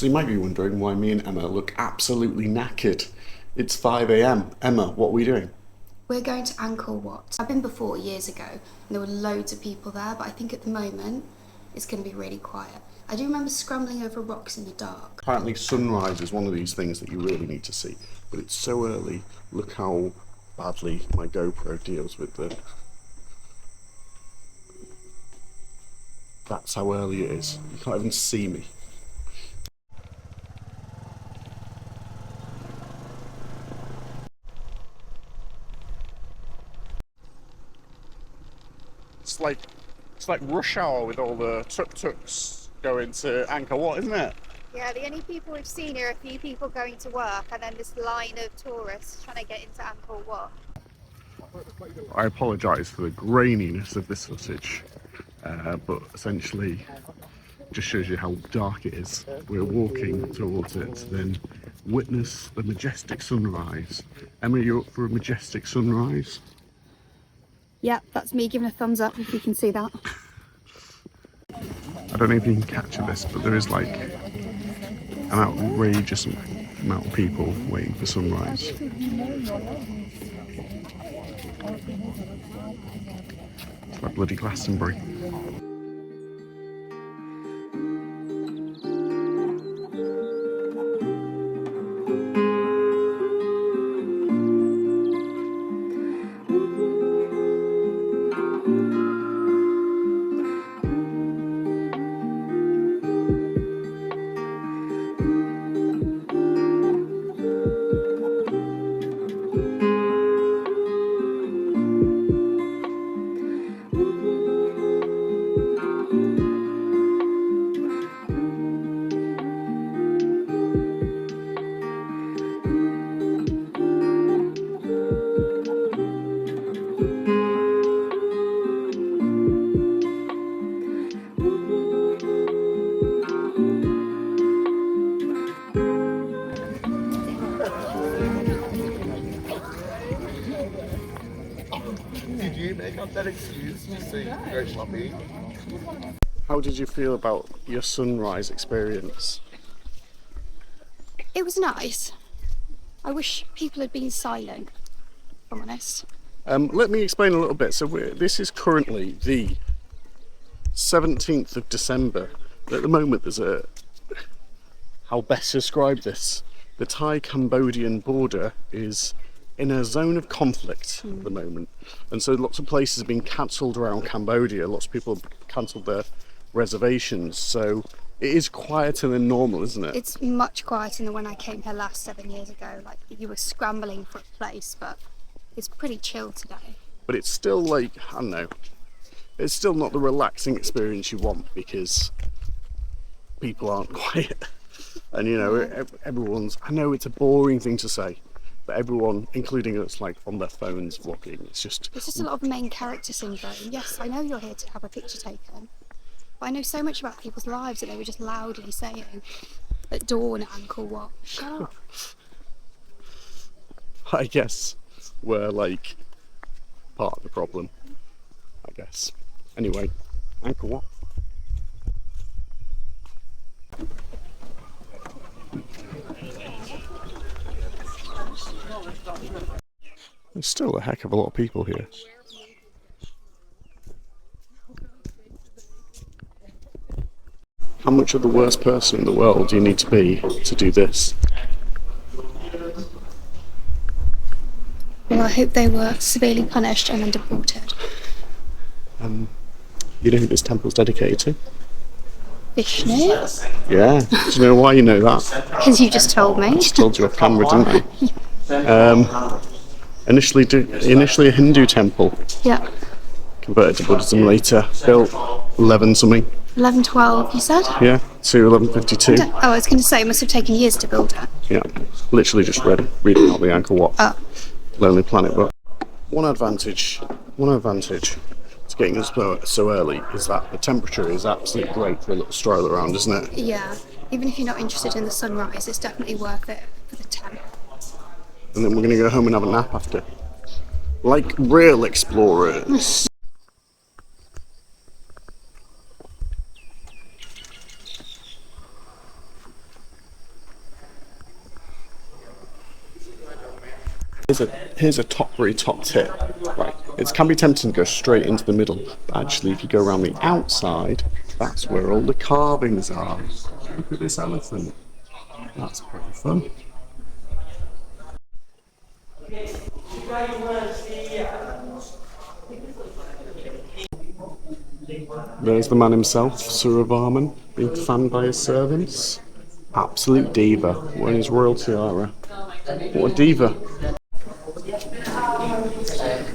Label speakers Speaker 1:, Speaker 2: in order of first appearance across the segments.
Speaker 1: So you might be wondering why me and Emma look absolutely knackered. It's 5 a.m. Emma, what are we doing?
Speaker 2: We're going to Angkor Wat. I've been before years ago and there were loads of people there, but I think at the moment it's going to be really quiet. I do remember scrambling over rocks in the dark.
Speaker 1: Apparently sunrise is one of these things that you really need to see, but it's so early. Look how badly my GoPro deals with the... That's how early it is. You can't even see me. It's like rush hour with all the tuk-tuks going to Angkor Wat, isn't it?
Speaker 3: Yeah, the only people we've seen are a few people going to work and then this line of tourists trying to get into Angkor Wat.
Speaker 1: I apologise for the graininess of this footage, but essentially just shows you how dark it is. We're walking towards it to then witness the majestic sunrise. Emma, you up for a majestic sunrise?
Speaker 2: Yep, that's me giving a thumbs up if you can see that.
Speaker 1: I don't know if you can capture this, but there is like an outrageous amount of people waiting for sunrise. It's like bloody Glastonbury.
Speaker 4: Did you make up that excuse to say go shopping?
Speaker 1: How did you feel about your sunrise experience?
Speaker 2: It was nice. I wish people had been silent, if I'm honest.
Speaker 1: Let me explain a little bit. So this is currently the 17th of December. At the moment there's a... How best to describe this? The Thai-Cambodian border is in a zone of conflict at the moment. And so lots of places have been cancelled around Cambodia. Lots of people have cancelled their reservations. So it is quieter than normal, isn't it?
Speaker 2: It's much quieter than when I came here last 7 years ago. Like, you were scrambling for a place, but it's pretty chill today.
Speaker 1: But it's still like, I don't know, it's still not the relaxing experience you want because people aren't quiet. And you know, everyone's, I know it's a boring thing to say, but everyone, including us, like on their phones walking, it's just
Speaker 2: a lot of main character syndrome. Yes, I know you're here to have a picture taken, but I know so much about people's lives that they were just loudly saying at dawn at Angkor Wat. Shut up.
Speaker 1: I guess we're like part of the problem, I guess. Anyway, Angkor Wat. There's still a heck of a lot of people here. How much of the worst person in the world do you need to be to do this?
Speaker 2: Well, I hope they were severely punished and then deported.
Speaker 1: You know who this temple's dedicated to?
Speaker 2: Vishnu?
Speaker 1: Yeah. Do you know why you know that?
Speaker 2: Because you just told me.
Speaker 1: I just told you off camera, didn't I? Initially a Hindu temple,
Speaker 2: Yeah.
Speaker 1: converted to Buddhism later, built 11 something,
Speaker 2: 1112, you said?
Speaker 1: yeah, to 1152.
Speaker 2: Oh, I was going to say, it must have taken years to build it.
Speaker 1: Yeah, literally just reading out the Angkor Wat
Speaker 2: Oh.
Speaker 1: Lonely Planet book. One advantage to getting us so early is that the temperature is absolutely great for a little stroll around, isn't it?
Speaker 2: Yeah. Even if you're not interested in the sunrise, it's definitely worth it for the tent.
Speaker 1: And then we're going to go home and have a nap after. Like real explorers. Here's a very top tip. Right, it can be tempting to go straight into the middle, but actually if you go around the outside, that's where all the carvings are. Look at this elephant. That's pretty fun. There's the man himself, Suravarman, being fanned by his servants. Absolute diva, wearing his royal tiara. What a diva.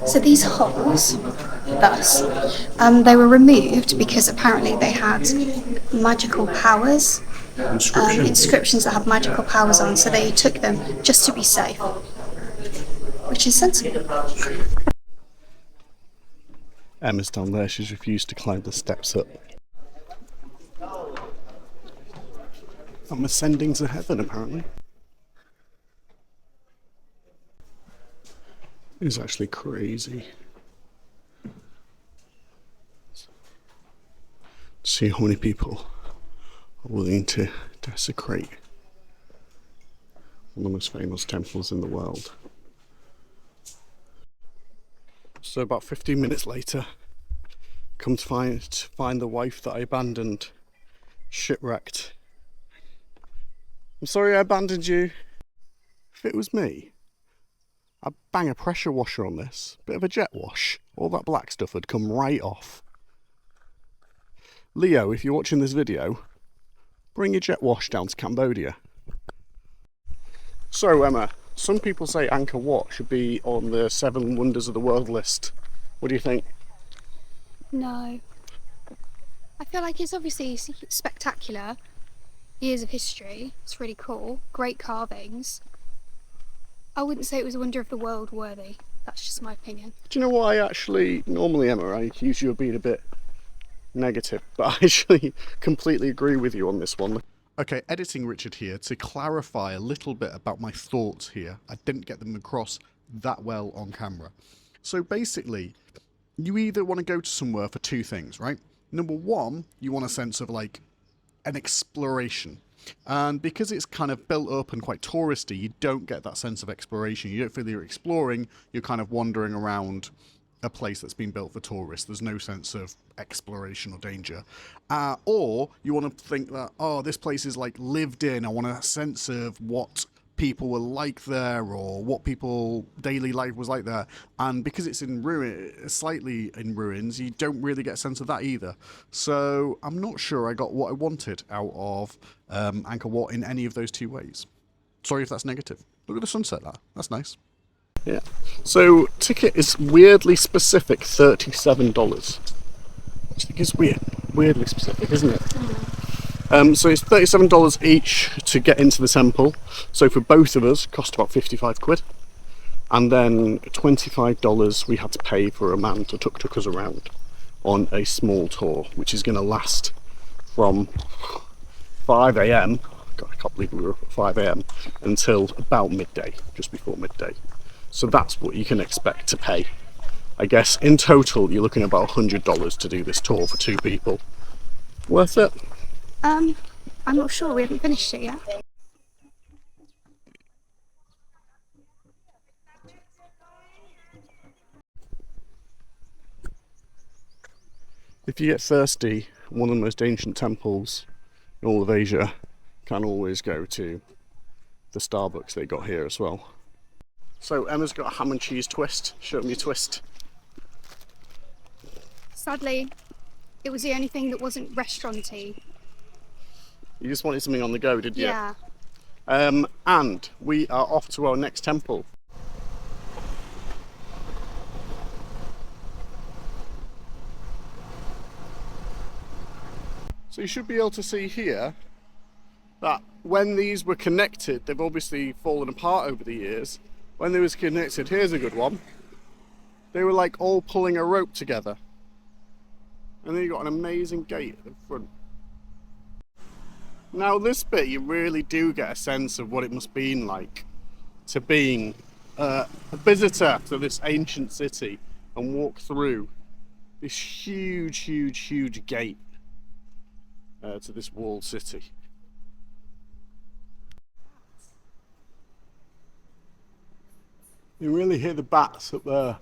Speaker 2: So these holes, thus, they were removed because apparently they had magical powers, inscriptions that have magical powers on, so they took them just to be safe, which is sensible.
Speaker 1: Emma's down there, she's refused to climb the steps up. I'm ascending to heaven, apparently. It's actually crazy. See how many people are willing to desecrate one of the most famous temples in the world. So about 15 minutes later, come to find the wife that I abandoned, shipwrecked. I'm sorry I abandoned you. If it was me, I'd bang a pressure washer on this, bit of a jet wash. All that black stuff would come right off. Leo, if you're watching this video, bring your jet wash down to Cambodia. So Emma, some people say Angkor Wat should be on the 7 Wonders of the World list. What do you think?
Speaker 2: No. I feel like it's obviously spectacular. Years of history. It's really cool. Great carvings. I wouldn't say it was a wonder of the world worthy. That's just my opinion.
Speaker 1: Do you know what I actually, normally Emma, I accuse you of being a bit negative, but I actually completely agree with you on this one. Okay, editing Richard here to clarify a little bit about my thoughts here. I didn't get them across that well on camera. So basically, you either want to go to somewhere for 2 things, right? Number 1, you want a sense of like an exploration. And because it's kind of built up and quite touristy, you don't get that sense of exploration. You don't feel you're exploring, you're kind of wandering around a place that's been built for tourists. There's no sense of exploration or danger. Or you want to think that, oh, this place is like lived in. I want a sense of what people were like there, or what people daily life was like there. And because it's in ruin, slightly in ruins, you don't really get a sense of that either. So I'm not sure I got what I wanted out of Angkor Wat in any of those 2 ways. Sorry if that's negative. Look at the sunset there. That's nice. Yeah. So ticket is weirdly specific, $37. I think it's weirdly specific, isn't it? So it's $37 each to get into the temple. So for both of us, cost about 55 quid. And then $25 we had to pay for a man to tuk us around on a small tour, which is going to last from 5 a.m. God, I can't believe we were up at 5 a.m. until about midday, just before midday. So that's what you can expect to pay. I guess in total you're looking at about $100 to do this tour for 2 people. Worth it?
Speaker 2: I'm not sure. We haven't finished it yet.
Speaker 1: If you get thirsty, one of the most ancient temples in all of Asia can always go to the Starbucks they got here as well. So Emma's got a ham and cheese twist. Show me your twist.
Speaker 2: Sadly, it was the only thing that wasn't restaurant-y.
Speaker 1: You just wanted something on the go, didn't you?
Speaker 2: Yeah.
Speaker 1: And we are off to our next temple. So you should be able to see here that when these were connected, they've obviously fallen apart over the years. When they was connected, here's a good one. They were like all pulling a rope together. And then you've got an amazing gate at the front. Now this bit, you really do get a sense of what it must have been like to being a visitor to this ancient city and walk through this huge gate to this walled city. You really hear the bats up there.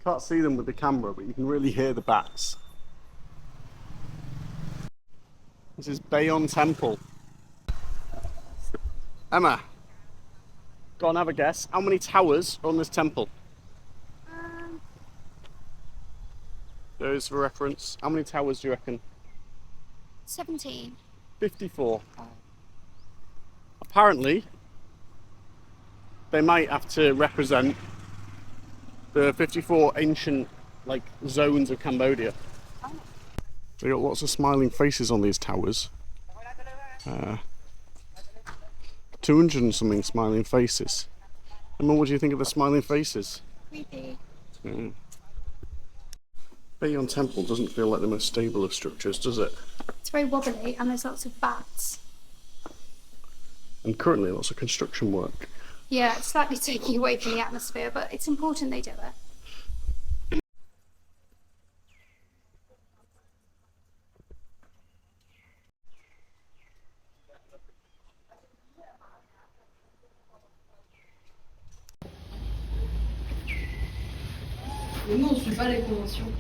Speaker 1: Can't see them with the camera, but you can really hear the bats. This is Bayon Temple. Emma, go on, have a guess. How many towers are on this temple? Those for reference. How many towers do you reckon?
Speaker 3: 17.
Speaker 1: 54. Apparently, they might have to represent the 54 ancient zones of Cambodia. They got lots of smiling faces on these towers. 200 and something smiling faces. Emma, what do you think of the smiling faces?
Speaker 3: Creepy.
Speaker 1: Bayon Temple doesn't feel like the most stable of structures, does it?
Speaker 2: It's very wobbly and there's lots of bats.
Speaker 1: And currently lots of construction work.
Speaker 2: Yeah, it's slightly taking away from the atmosphere, but it's important they do it.
Speaker 5: Nous, on suit pas les conventions.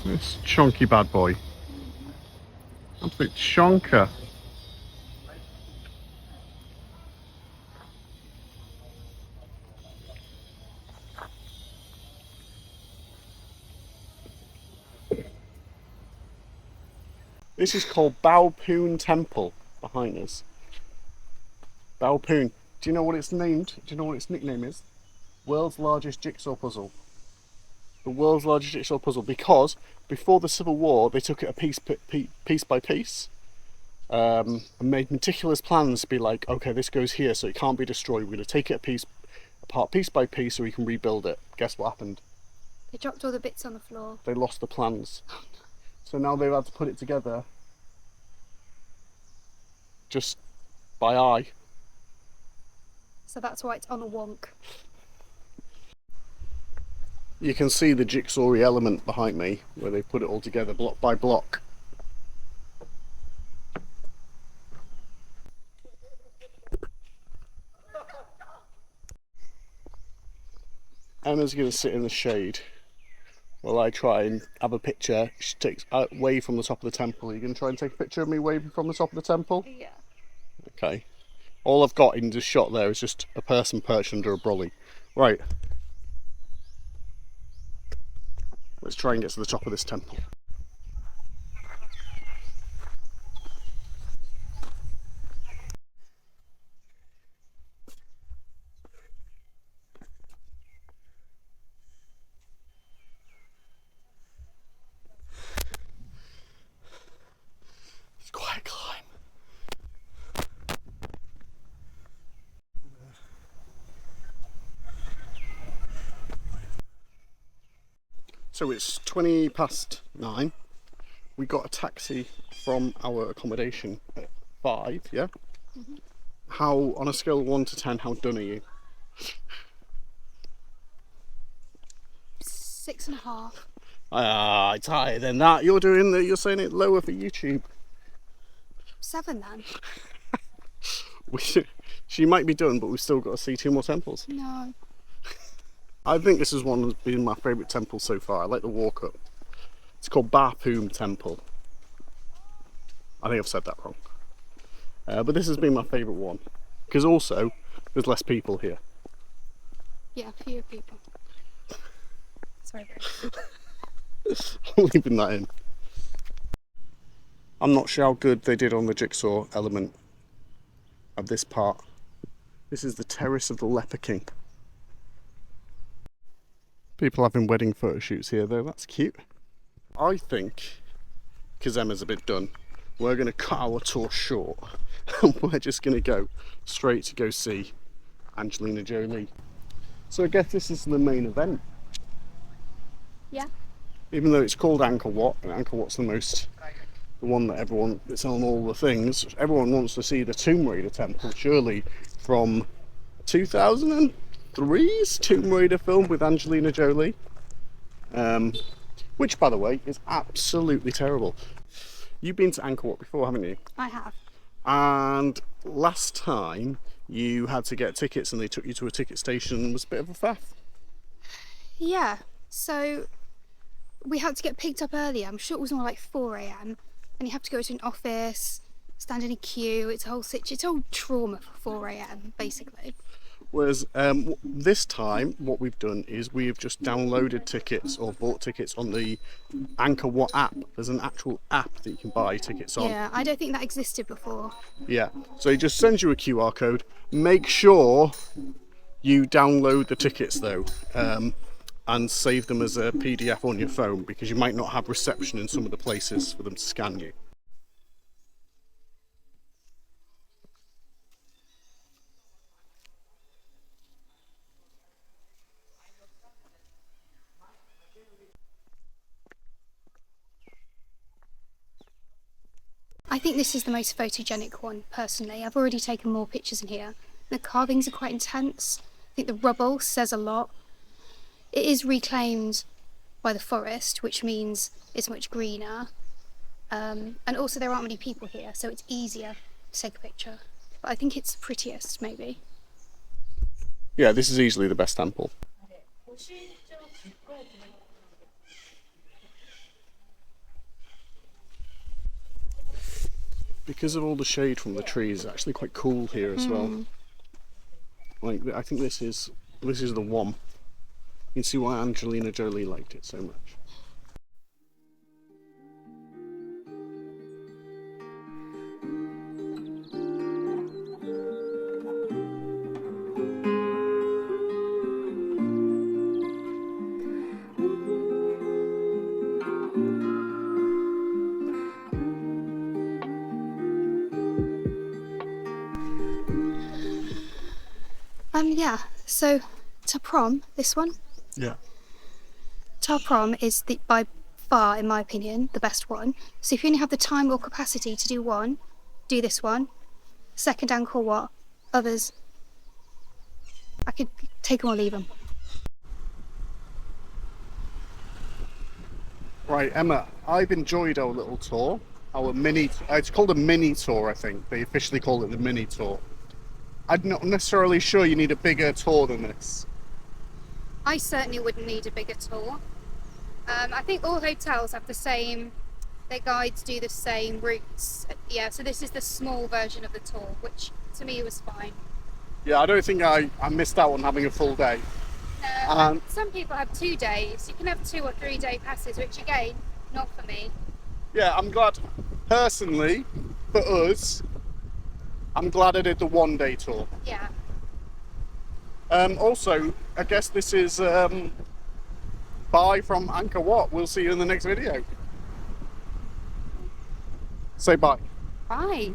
Speaker 1: This chunky bad boy. Absolute chonker. This is called Baphuon Temple behind us. Baphuon. Do you know what it's named? Do you know what its nickname is? World's largest jigsaw puzzle. The world's largest jigsaw puzzle, because before the Civil War they took it a piece by piece and made meticulous plans to be like, okay, this goes here so it can't be destroyed. We're going to take it apart piece by piece so we can rebuild it. Guess what happened?
Speaker 2: They dropped all the bits on the floor.
Speaker 1: They lost the plans. So now they've had to put it together just by eye.
Speaker 2: So that's why it's on a wonk.
Speaker 1: You can see the jigsaw element behind me where they put it all together block by block. Emma's going to sit in the shade while I try and have a picture. She takes wave from the top of the temple. Are you going to try and take a picture of me waving from the top of the temple?
Speaker 2: Yeah.
Speaker 1: Okay. All I've got in this shot there is just a person perched under a brolly. Right. Let's try and get to the top of this temple. It's quite a climb. So it's 9:20. We got a taxi from our accommodation at 5, yeah? Mm-hmm. How, on a scale of 1 to 10, how done are you?
Speaker 2: 6.5.
Speaker 1: It's higher than that. You're saying it lower for YouTube.
Speaker 2: 7 then.
Speaker 1: She might be done, but we've still got to see 2 more temples.
Speaker 2: No.
Speaker 1: I think this is one that's been my favourite temple so far. I like the walk up. It's called Baphuon Temple. I think I've said that wrong. But this has been my favourite one. Because also, there's less people here.
Speaker 2: Yeah, fewer people. Sorry,
Speaker 1: I'm leaving that in. I'm not sure how good they did on the jigsaw element of this part. This is the Terrace of the Leper King. People having wedding photo shoots here though, that's cute. I think, because Emma's a bit done, we're going to cut our tour short and we're just going to go straight to go see Angelina Jolie. So I guess this is the main event.
Speaker 2: Yeah.
Speaker 1: Even though it's called Angkor Wat, and Angkor Wat's the one that everyone, it's on all the things, everyone wants to see the Tomb Raider temple, surely, from 2003's Tomb Raider film with Angelina Jolie. Which, by the way, is absolutely terrible. You've been to Angkor Wat before, haven't you?
Speaker 2: I have.
Speaker 1: And last time you had to get tickets and they took you to a ticket station and it was a bit of a faff.
Speaker 2: Yeah, so we had to get picked up earlier. I'm sure it was more like 4 a.m. and you have to go to an office, stand in a queue. It's a whole trauma for 4 a.m. basically.
Speaker 1: Whereas this time, what we've done is we've just downloaded tickets or bought tickets on the Angkor Wat app. There's an actual app that you can buy tickets on.
Speaker 2: Yeah, I don't think that existed before.
Speaker 1: Yeah. So it just sends you a QR code. Make sure you download the tickets though, and save them as a PDF on your phone because you might not have reception in some of the places for them to scan you.
Speaker 2: I think this is the most photogenic one, personally. I've already taken more pictures in here. The carvings are quite intense. I think the rubble says a lot. It is reclaimed by the forest, which means it's much greener. And also there aren't many people here, so it's easier to take a picture. But I think it's the prettiest, maybe.
Speaker 1: Yeah, this is easily the best temple. Because of all the shade from the trees, it's actually quite cool here as well. Like, I think this is the one. You can see why Angelina Jolie liked it so much.
Speaker 2: Yeah, so Ta Prohm, this one.
Speaker 1: Yeah.
Speaker 2: Ta Prohm is by far, in my opinion, the best one. So if you only have the time or capacity to do one, do this one. Second Angkor Wat, others, I could take them or leave them.
Speaker 1: Right, Emma, I've enjoyed our little tour. It's called a mini tour, I think. They officially call it the mini tour. I'm not necessarily sure you need a bigger tour than this.
Speaker 2: I certainly wouldn't need a bigger tour. I think all hotels have the same, their guides do the same routes. Yeah, so this is the small version of the tour, which to me was fine.
Speaker 1: Yeah, I don't think I missed out on having a full day.
Speaker 2: Some people have 2 days. You can have 2 or 3 day passes, which again, not for me.
Speaker 1: Yeah, I'm glad, personally, for us, I'm glad I did the 1 day tour.
Speaker 2: Yeah.
Speaker 1: Also, I guess this is bye from Angkor Wat. We'll see you in the next video. Say bye.
Speaker 2: Bye.